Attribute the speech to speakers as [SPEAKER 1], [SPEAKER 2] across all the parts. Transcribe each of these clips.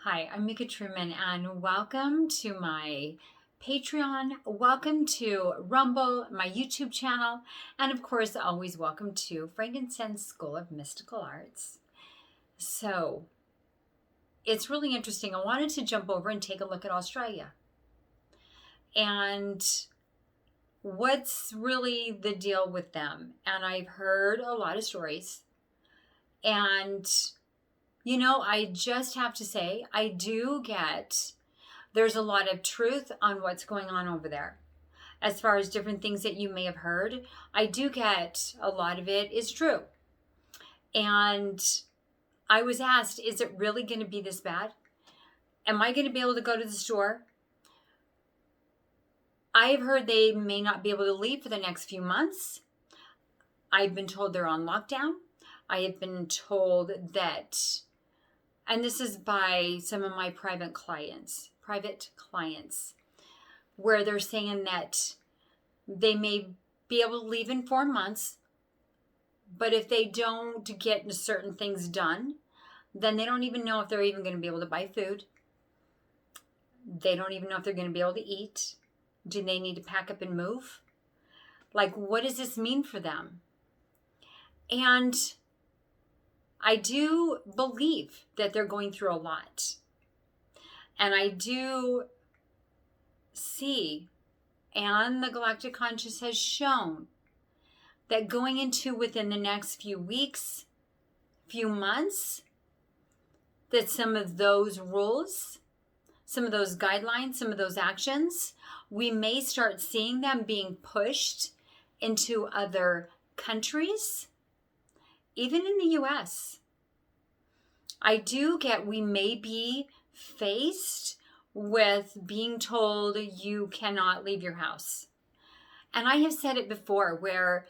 [SPEAKER 1] Hi, I'm Mika Truman, and welcome to my Patreon. Welcome to Rumble, my YouTube channel, and of course, always welcome to Frankincense School of Mystical Arts. So, it's really interesting. I wanted to jump over and take a look at Australia. And what's really the deal with them? And I've heard a lot of stories. And, I just have to say, there's a lot of truth on what's going on over there. As far as different things that you may have heard, I do get a lot of it is true. And I was asked, is it really going to be this bad? Am I going to be able to go to the store? I've heard they may not be able to leave for the next few months. I've been told they're on lockdown. I have been told that, and this is by some of my private clients, where they're saying that they may be able to leave in 4 months, but if they don't get certain things done, then they don't even know if they're even going to be able to buy food. They don't even know if they're going to be able to eat. Do they need to pack up and move? Like, what does this mean for them? And I do believe that they're going through a lot. And I do see, and the Galactic Conscious has shown, that going into within the next few weeks, few months, that some of those rules, some of those guidelines, some of those actions, we may start seeing them being pushed into other countries, even in the US. We may be faced with being told you cannot leave your house. And I have said it before where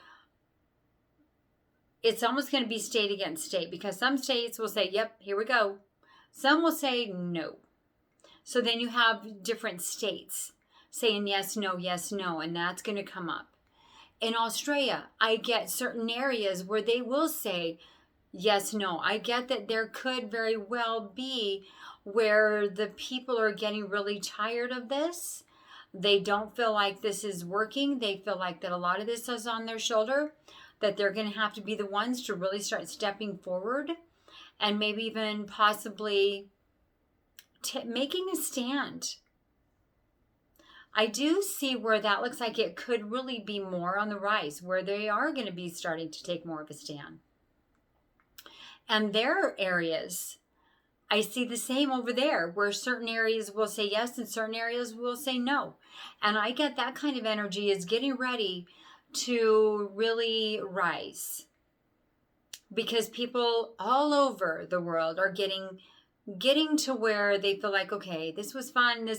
[SPEAKER 1] it's almost going to be state against state, because some states will say, yep, here we go. Some will say no. So then you have different states saying yes, no, and that's going to come up. In Australia, I get certain areas where they will say yes, no. I get that there could very well be where the people are getting really tired of this. They don't feel like this is working. They feel like that a lot of this is on their shoulder, that they're going to have to be the ones to really start stepping forward and maybe even possibly making a stand. I do see where that looks like it could really be more on the rise, where they are going to be starting to take more of a stand. And their areas, I see the same over there, where certain areas will say yes and certain areas will say no. And I get that kind of energy is getting ready to really rise, because people all over the world are getting to where they feel like, okay, this was fun.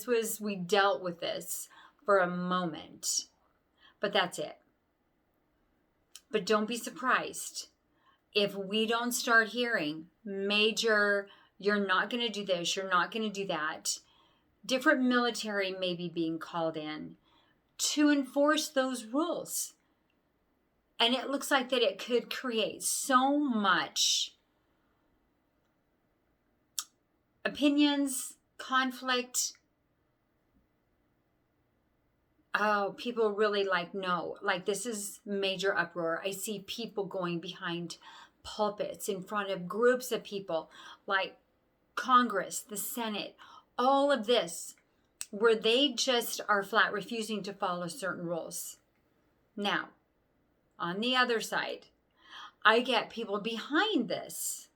[SPEAKER 1] We dealt with this for a moment, but that's it. But don't be surprised if we don't start hearing major, you're not going to do this, you're not going to do that. Different military may be being called in to enforce those rules. And it looks like that it could create so much opinions, conflict. Oh, people really no, this is major uproar. I see people going behind pulpits in front of groups of people, like Congress, the Senate, all of this, where they just are flat refusing to follow certain rules. Now, on the other side, I get people behind this.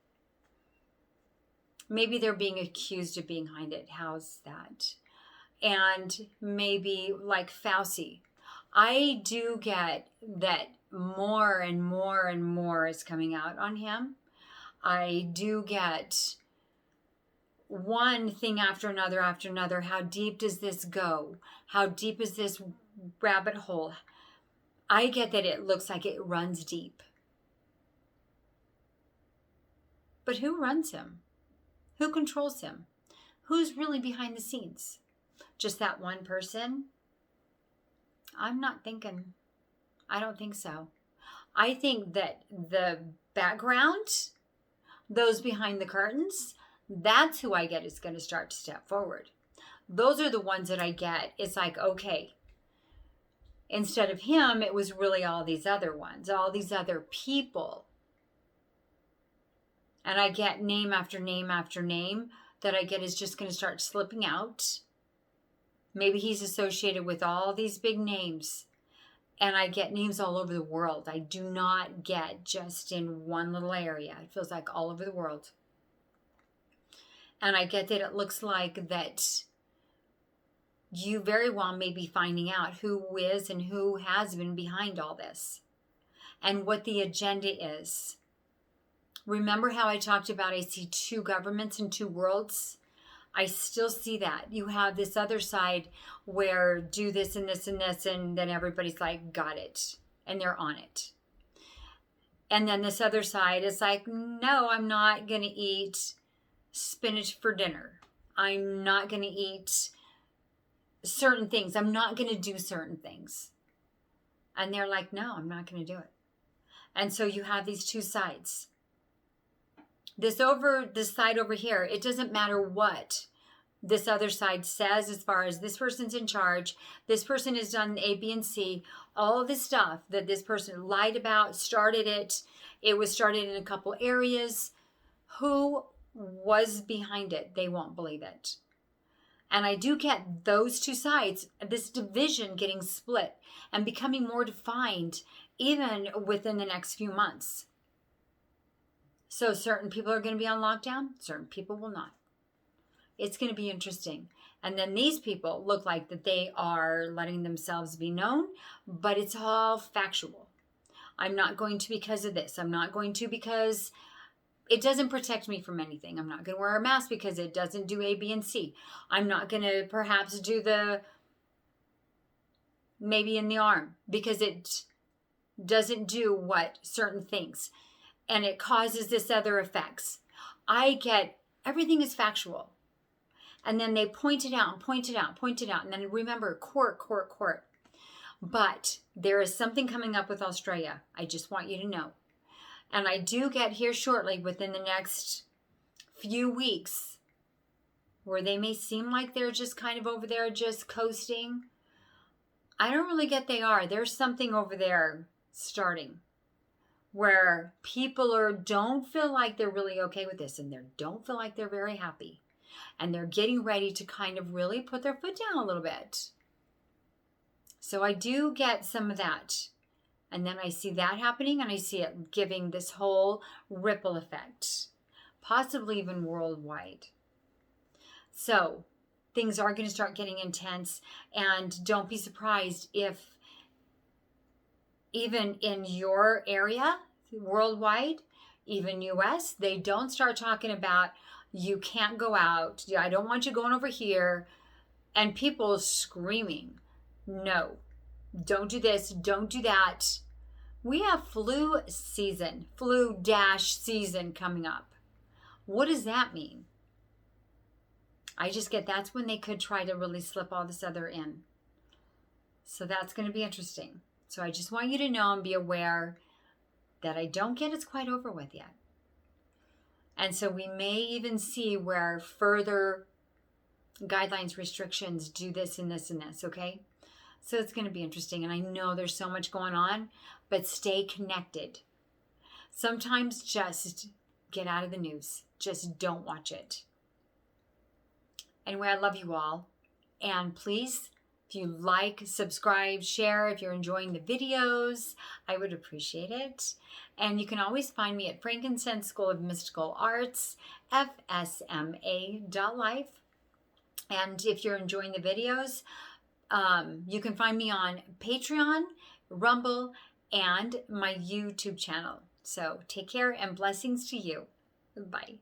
[SPEAKER 1] Maybe they're being accused of being behind it. How's that? And maybe like Fauci. I do get that more and more and more is coming out on him. I do get one thing after another. How deep does this go? How deep is this rabbit hole? I get that it looks like it runs deep. But who runs him? Who controls him? Who's really behind the scenes? Just that one person? I'm not thinking. I don't think so. I think that the background, those behind the curtains, That's who I get is going to start to step forward. Those are the ones that I get. It's like, okay, instead of him, it was really all these other ones, all these other people. And I get name after name after name that I get is just going to start slipping out. Maybe he's associated with all these big names. And I get names all over the world. I do not get just in one little area. It feels like all over the world. And I get that it looks like that you very well may be finding out who is and who has been behind all this and what the agenda is. Remember how I talked about I see two governments and two worlds? I still see that. You have this other side where do this and this and this, and then everybody's like, got it. And they're on it. And then this other side is like, no, I'm not going to eat spinach for dinner. I'm not going to eat certain things. I'm not going to do certain things. And they're like, no, I'm not going to do it. And so you have these two sides. This side over here, it doesn't matter what this other side says as far as this person's in charge, this person has done A, B, and C, all of this stuff that this person lied about, started it. It was started in a couple areas. Who was behind it? They won't believe it. And I do get those two sides, this division getting split and becoming more defined even within the next few months. So certain people are going to be on lockdown, certain people will not. It's going to be interesting. And then these people look like that they are letting themselves be known, but it's all factual. I'm not going to because of this. I'm not going to because it doesn't protect me from anything. I'm not going to wear a mask because it doesn't do A, B, and C. I'm not going to perhaps do the maybe in the arm because it doesn't do what certain things. And it causes this other effects. I get everything is factual. And then they point it out and point it out, point it out. And then remember, court. But there is something coming up with Australia. I just want you to know. And I do get here shortly within the next few weeks where they may seem like they're just kind of over there just coasting. I don't really get they are. There's something over there starting where people don't feel like they're really okay with this and they don't feel like they're very happy. And they're getting ready to kind of really put their foot down a little bit. So I do get some of that. And then I see that happening and I see it giving this whole ripple effect, possibly even worldwide. So things are going to start getting intense, and don't be surprised if even in your area, worldwide, even US, they don't start talking about you can't go out. I don't want you going over here. And people screaming, no, don't do this, don't do that. We have flu season coming up. What does that mean? I just get that's when they could try to really slip all this other in. So that's going to be interesting. So I just want you to know and be aware that I don't get it's quite over with yet. And so we may even see where further guidelines, restrictions do this and this and this, okay? So it's going to be interesting. And I know there's so much going on, but stay connected. Sometimes just get out of the news. Just don't watch it. Anyway, I love you all. And please, if you like, subscribe, share, if you're enjoying the videos, I would appreciate it. And you can always find me at Frankincense School of Mystical Arts, fsma.life. And if you're enjoying the videos, you can find me on Patreon, Rumble, and my YouTube channel. So take care and blessings to you. Bye.